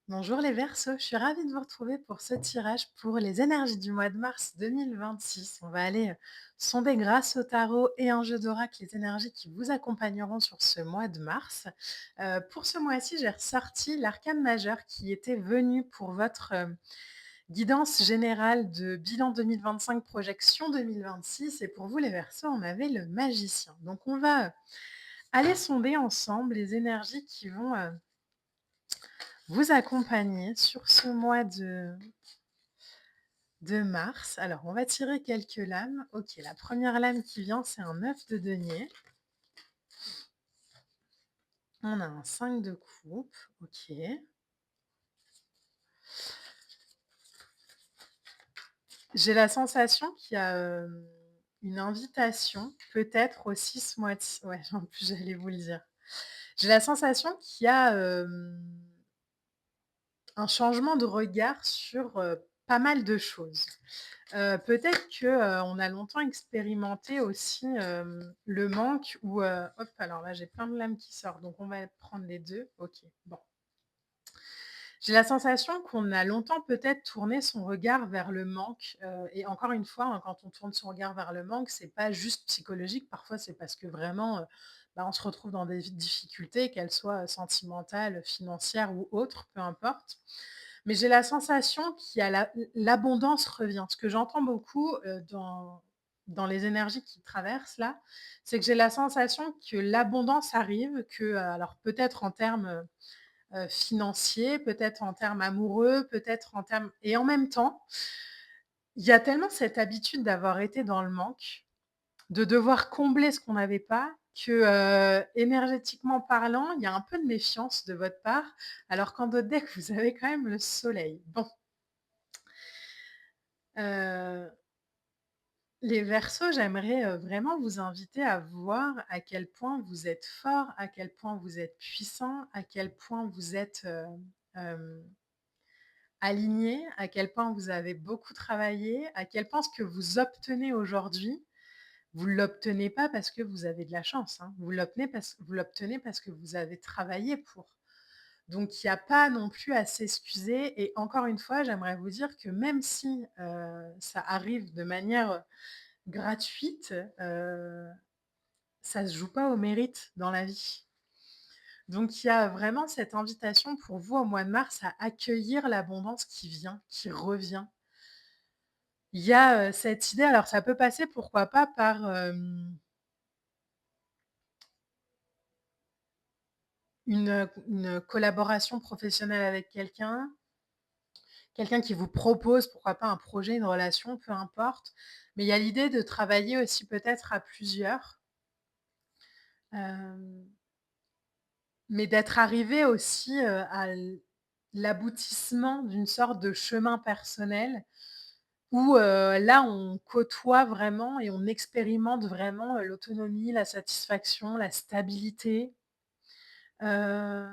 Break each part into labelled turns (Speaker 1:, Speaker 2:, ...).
Speaker 1: Bonjour les Verseaux, je suis ravie de vous retrouver pour ce tirage pour les énergies du mois de mars 2026. On va aller sonder grâce au tarot et un jeu d'oracle les énergies qui vous accompagneront sur ce mois de mars. Pour ce mois-ci, j'ai ressorti l'arcane majeur qui était venu pour votre guidance générale de bilan 2025, projection 2026. Et pour vous les Verseaux, on avait le magicien. Donc on va aller sonder ensemble les énergies qui vont vous accompagner sur ce mois de mars. Alors, on va tirer quelques lames. Ok, la première lame qui vient, c'est un 9 de denier. On a un 5 de coupe. Ok. J'ai la sensation qu'il y a une invitation, peut-être aussi ce mois-ci. Ouais, en plus, j'allais vous le dire. J'ai la sensation qu'il y a un changement de regard sur pas mal de choses. Peut-être que, on a longtemps expérimenté aussi, le manque ou, hop, alors là, j'ai plein de lames qui sortent, donc on va prendre les 2. OK, bon. J'ai la sensation qu'on a longtemps peut-être tourné son regard vers le manque, et encore une fois, hein, quand on tourne son regard vers le manque, c'est pas juste psychologique, parfois c'est parce que vraiment, on se retrouve dans des difficultés, qu'elles soient, sentimentales, financières ou autres, peu importe. Mais j'ai la sensation qu'il y a l'abondance revient. Ce que j'entends beaucoup, dans les énergies qui traversent là, c'est que j'ai la sensation que l'abondance arrive, que, alors peut-être en termes, financiers, peut-être en termes amoureux, peut-être en termes et en même temps, il y a tellement cette habitude d'avoir été dans le manque, de devoir combler ce qu'on n'avait pas que, énergétiquement parlant, il y a un peu de méfiance de votre part, alors qu'en d'autres decks, vous avez quand même le soleil. Bon, heu, les Verseaux, j'aimerais, vraiment vous inviter à voir à quel point vous êtes fort, à quel point vous êtes puissant, à quel point vous êtes, hem, alignés, à quel point vous avez beaucoup travaillé, à quel point ce que vous obtenez aujourd'hui, vous l'obtenez pas parce que vous avez de la chance, hein. Vous l'obtenez parce que vous avez travaillé pour. Donc il y a pas non plus à s'excuser et encore une fois, j'aimerais vous dire que même si, ça arrive de manière gratuite, ça se joue pas au mérite dans la vie. Donc il y a vraiment cette invitation pour vous au mois de mars à accueillir l'abondance qui vient, qui revient. Il y a, cette idée, alors ça peut passer pourquoi pas par, une collaboration professionnelle avec quelqu'un, quelqu'un qui vous propose pourquoi pas un projet, une relation, peu importe. Mais il y a l'idée de travailler aussi peut-être à plusieurs, hem, mais d'être arrivé aussi, à l'aboutissement d'une sorte de chemin personnel où, là on côtoie vraiment et on expérimente vraiment, l'autonomie, la satisfaction, la stabilité. Heu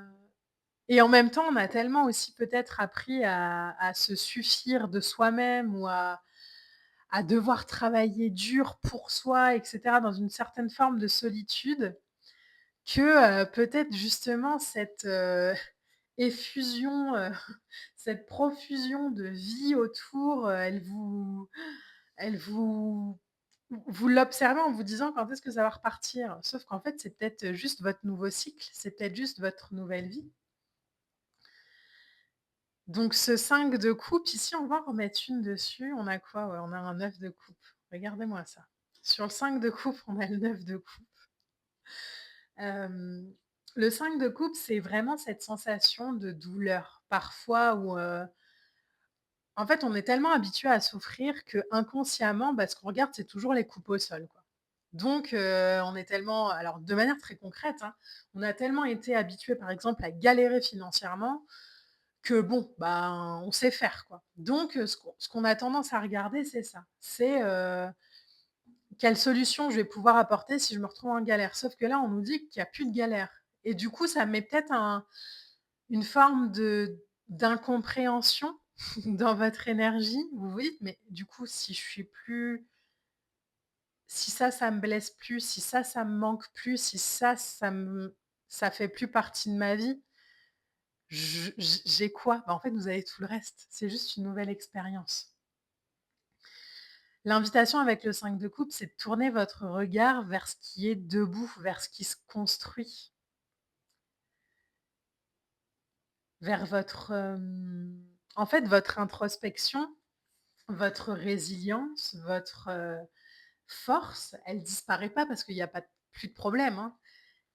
Speaker 1: et en même temps, on a tellement aussi peut-être appris à se suffire de soi-même ou à devoir travailler dur pour soi et cetera, dans une certaine forme de solitude que, peut-être justement cette, effusion, cette profusion de vie autour, elle vous vous l'observez en vous disant: «Quand est-ce que ça va repartir?» Sauf qu'en fait, c'est peut-être juste votre nouveau cycle, c'est peut-être juste votre nouvelle vie. Donc ce 5 de coupe ici, on va en remettre une dessus. On a quoi? Ouais, on a un 9 de coupe. Regardez-moi ça. Sur le 5 de coupe, on a le 9 de coupe. Hem, le 5 de coupe, c'est vraiment cette sensation de douleur, parfois où, en fait, on est tellement habitué à souffrir qu'inconsciemment, ce qu'on regarde, c'est toujours les coupes au sol, quoi. Donc on est tellement alors de manière très concrète, hein, on a tellement été habitué, par exemple, à galérer financièrement que bon, on sait faire, quoi. Donc ce qu'on a tendance à regarder, c'est ça. C'est, quelle solution je vais pouvoir apporter si je me retrouve en galère? Sauf que là, on nous dit qu'il y a plus de galère et du coup, ça met peut-être une forme d'incompréhension dans votre énergie. Vous vous dites: «Mais du coup, si je suis plus si ça me blesse plus, si ça me manque plus, si ça fait plus partie de ma vie, j'ai quoi? Bah, en fait, vous avez tout le reste. C'est juste une nouvelle expérience. L'invitation avec le 5 de coupe, c'est de tourner votre regard vers ce qui est debout, vers ce qui se construit, vers votre, en fait, votre introspection, votre résilience, votre, force, elle disparaît pas parce qu'il y a pas plus de problème, hein.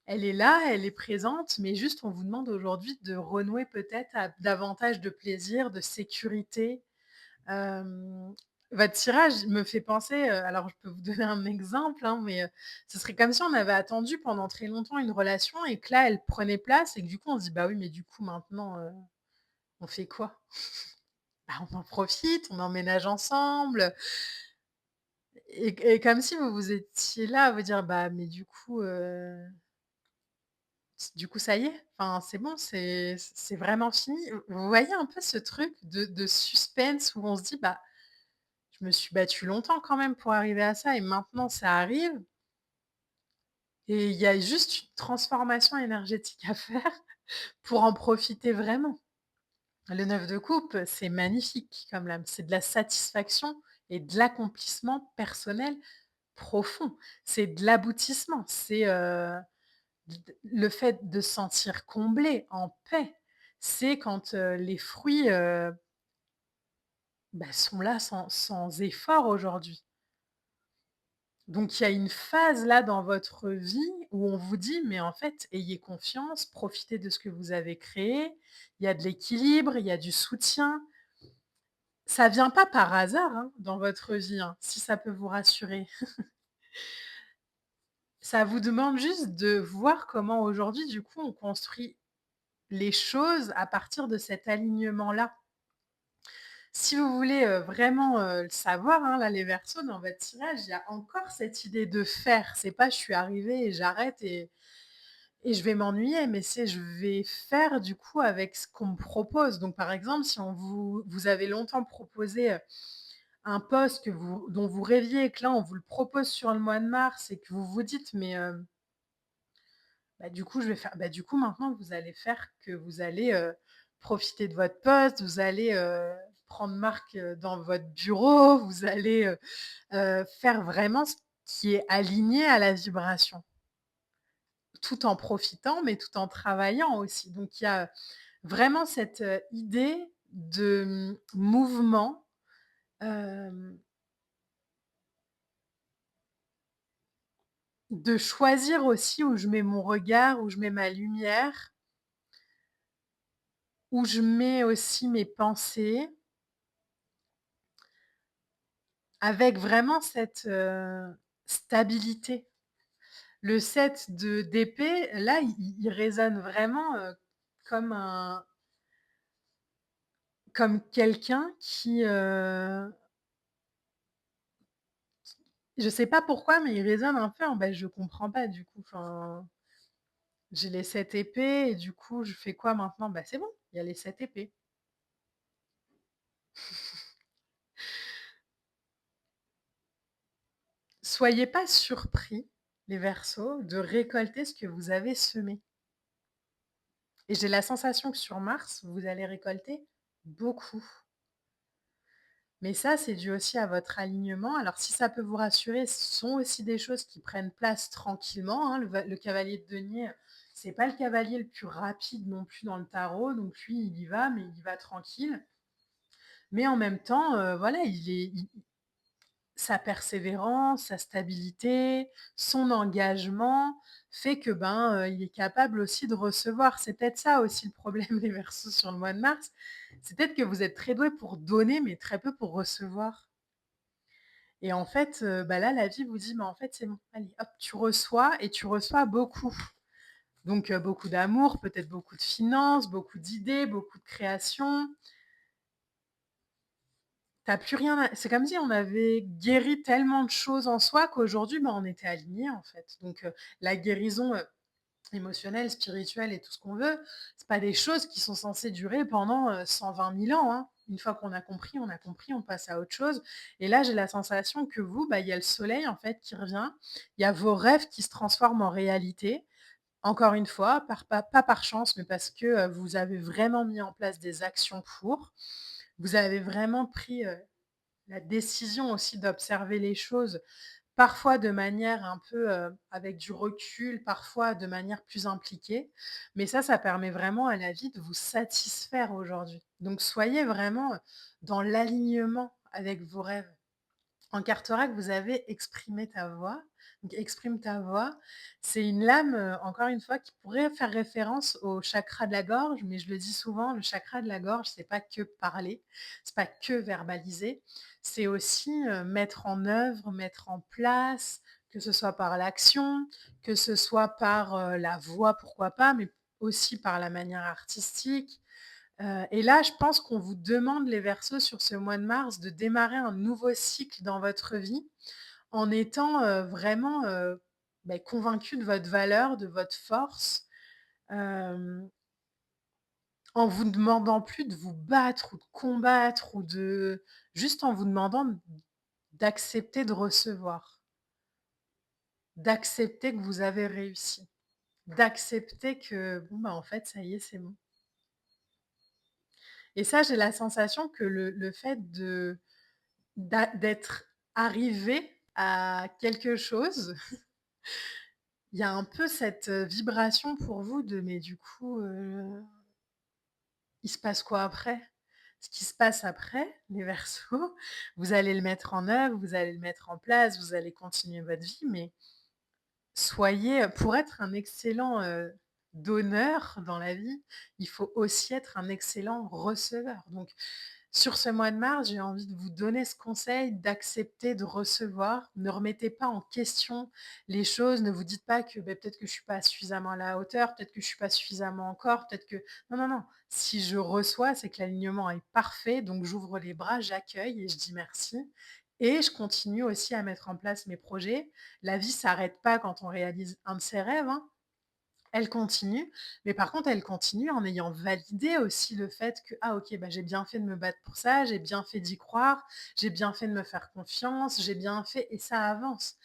Speaker 1: Elle est là, elle est présente, mais juste on vous demande aujourd'hui de renouer peut-être à davantage de plaisir, de sécurité. Hem, Votre tirage me fait penser, alors je peux vous donner un exemple, hein, mais, ce serait comme si on avait attendu pendant très longtemps une relation et que là, elle prenait place et que du coup on se dit: «Bah oui, mais du coup maintenant, on fait quoi?» Bah, on en profite, on emménage ensemble, et comme si vous vous étiez là à vous dire: «Bah, mais du coup ça y est, enfin c'est bon, c'est vraiment fini». Vous voyez un peu ce truc de suspense où on se dit: «Bah, je me suis battue longtemps quand même pour arriver à ça et maintenant ça arrive et il y a juste une transformation énergétique à faire pour en profiter vraiment». Le 9 de coupe, c'est magnifique comme lame, c'est de la satisfaction et de l'accomplissement personnel profond. C'est de l'aboutissement, c'est, le fait de se sentir comblé, en paix. C'est quand, les fruits, bah, sont là sans effort aujourd'hui. Donc il y a une phase là dans votre vie où on vous dit: «Mais en fait, ayez confiance, profitez de ce que vous avez créé». Il y a de l'équilibre, il y a du soutien. Ça vient pas par hasard, hein, dans votre vie, hein, si ça peut vous rassurer. Ça vous demande juste de voir comment aujourd'hui, du coup, on construit les choses à partir de cet alignement-là. Si vous voulez, vraiment, le savoir, hein, là, les versos, dans votre tirage, il y a encore cette idée de faire. C'est pas: «Je suis arrivé et j'arrête et je vais m'ennuyer», mais c'est: «Je vais faire, du coup, avec ce qu'on me propose». Donc par exemple, si on vous avez longtemps proposé, un poste dont vous rêviez et que là, on vous le propose sur le mois de mars et que vous vous dites: «Mais, bah, du coup, je vais faire», bah, du coup, maintenant, vous allez faire que vous allez, profiter de votre poste, vous allez, prendre marque, dans votre bureau, vous allez, faire vraiment ce qui est aligné à la vibration, tout en profitant, mais tout en travaillant aussi. Donc il y a vraiment cette, idée de, mouvement, hem, de choisir aussi où je mets mon regard, où je mets ma lumière, où je mets aussi mes pensées. Avec vraiment cette, stabilité. Le 7 de d'épée, là, il résonne vraiment, comme un comme quelqu'un qui, je sais pas pourquoi, mais il résonne un peu en bah, je comprends pas du coup, enfin, j'ai les 7 épées et du coup, je fais quoi maintenant? Bah, c'est bon, il y a les 7 épées. Soyez pas surpris, les Verseaux, de récolter ce que vous avez semé et j'ai la sensation que sur Mars, vous allez récolter beaucoup. Mais ça, c'est dû aussi à votre alignement. Alors si ça peut vous rassurer, ce sont aussi des choses qui prennent place tranquillement, hein. Le cavalier de denier, c'est pas le cavalier le plus rapide non plus dans le tarot, donc lui, il y va, mais il y va tranquille. Mais en même temps, voilà, sa persévérance, sa stabilité, son engagement fait que, ben, il est capable aussi de recevoir. C'est peut-être ça aussi le problème des Verseaux sur le mois de mars. C'est peut-être que vous êtes très doués pour donner, mais très peu pour recevoir. Et en fait, bah, là, la vie vous dit: «Mais en fait, c'est bon, allez hop, tu reçois et tu reçois beaucoup». Donc beaucoup d'amour, peut-être beaucoup de finances, beaucoup d'idées, beaucoup de créations. Tu plus rien à C'est comme si on avait guéri tellement de choses en soi qu'aujourd'hui, bah, on était alignés, en fait. Donc la guérison, émotionnelle, spirituelle et tout ce qu'on veut, c'est pas des choses qui sont censées durer pendant, 120 000 ans, hein. Une fois qu'on a compris, on a compris, on passe à autre chose et là, j'ai la sensation que vous, bah, il y a le soleil, en fait, qui revient. Il y a vos rêves qui se transforment en réalité. Encore une fois, pas par chance, mais parce que, vous avez vraiment mis en place des actions pour. Vous avez vraiment pris, la décision aussi d'observer les choses, parfois de manière un peu, avec du recul, parfois de manière plus impliquée. Mais ça permet vraiment à la vie de vous satisfaire aujourd'hui. Donc soyez vraiment, dans l'alignement avec vos rêves. En Carterac, vous avez exprimé ta voix. Donc exprime ta voix. C'est une lame, encore une fois, qui pourrait faire référence au chakra de la gorge, mais je le dis souvent, le chakra de la gorge, c'est pas que parler, c'est pas que verbaliser, c'est aussi, mettre en œuvre, mettre en place, que ce soit par l'action, que ce soit par, la voix, pourquoi pas, mais aussi par la manière artistique. Et là, je pense qu'on vous demande, les Verseaux, sur ce mois de mars, de démarrer un nouveau cycle dans votre vie en étant, vraiment, convaincus de votre valeur, de votre force, hem, en vous demandant plus de vous battre ou de combattre ou de juste en vous demandant d'accepter de recevoir, d'accepter que vous avez réussi, d'accepter que, bon, bah, en fait, ça y est, c'est bon. Et ça, j'ai la sensation que le fait d'être arrivé à quelque chose, il y a un peu cette, vibration pour vous de: «Mais du coup, il se passe quoi après?» Ce qui se passe après, les Verseaux, vous allez le mettre en œuvre, vous allez le mettre en place, vous allez continuer votre vie, mais soyez, pour être un excellent, donneur dans la vie, il faut aussi être un excellent receveur. Donc sur ce mois de mars, j'ai envie de vous donner ce conseil d'accepter de recevoir. Ne remettez pas en question les choses, ne vous dites pas que, peut-être que je suis pas suffisamment à la hauteur, peut-être que je suis pas suffisamment encore, peut-être que non, non, non. Si je reçois, c'est que l'alignement est parfait, donc j'ouvre les bras, j'accueille et je dis merci et je continue aussi à mettre en place mes projets. La vie s'arrête pas quand on réalise un de ses rêves, hein. Elle continue, mais par contre, elle continue en ayant validé aussi le fait que: «Ah OK, bah, j'ai bien fait de me battre pour ça, j'ai bien fait d'y croire, j'ai bien fait de me faire confiance, j'ai bien fait» et ça avance.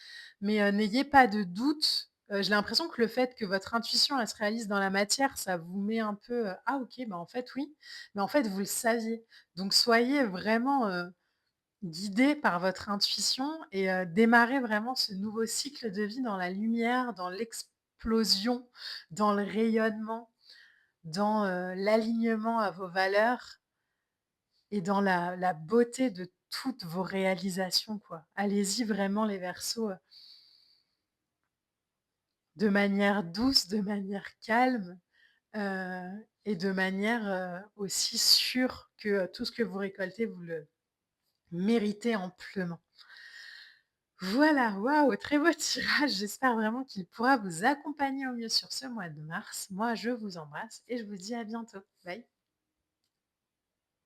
Speaker 1: Mais, n'ayez pas de doute, j'ai l'impression que le fait que votre intuition, elle se réalise dans la matière, ça vous met un peu, «Ah OK, bah, en fait oui», mais en fait, vous le saviez. Donc soyez vraiment, guidés par votre intuition et démarrez vraiment ce nouveau cycle de vie dans la lumière, dans l'explosion, dans le rayonnement, dans, l'alignement à vos valeurs et dans la beauté de toutes vos réalisations, quoi. Allez-y vraiment les Verseaux, de manière douce, de manière calme, heu et de manière, aussi sûre que, tout ce que vous récoltez, vous le méritez amplement. Voilà, waouh, très beau tirage. J'espère vraiment qu'il pourra vous accompagner au mieux sur ce mois de mars. Moi, je vous embrasse et je vous dis à bientôt. Bye.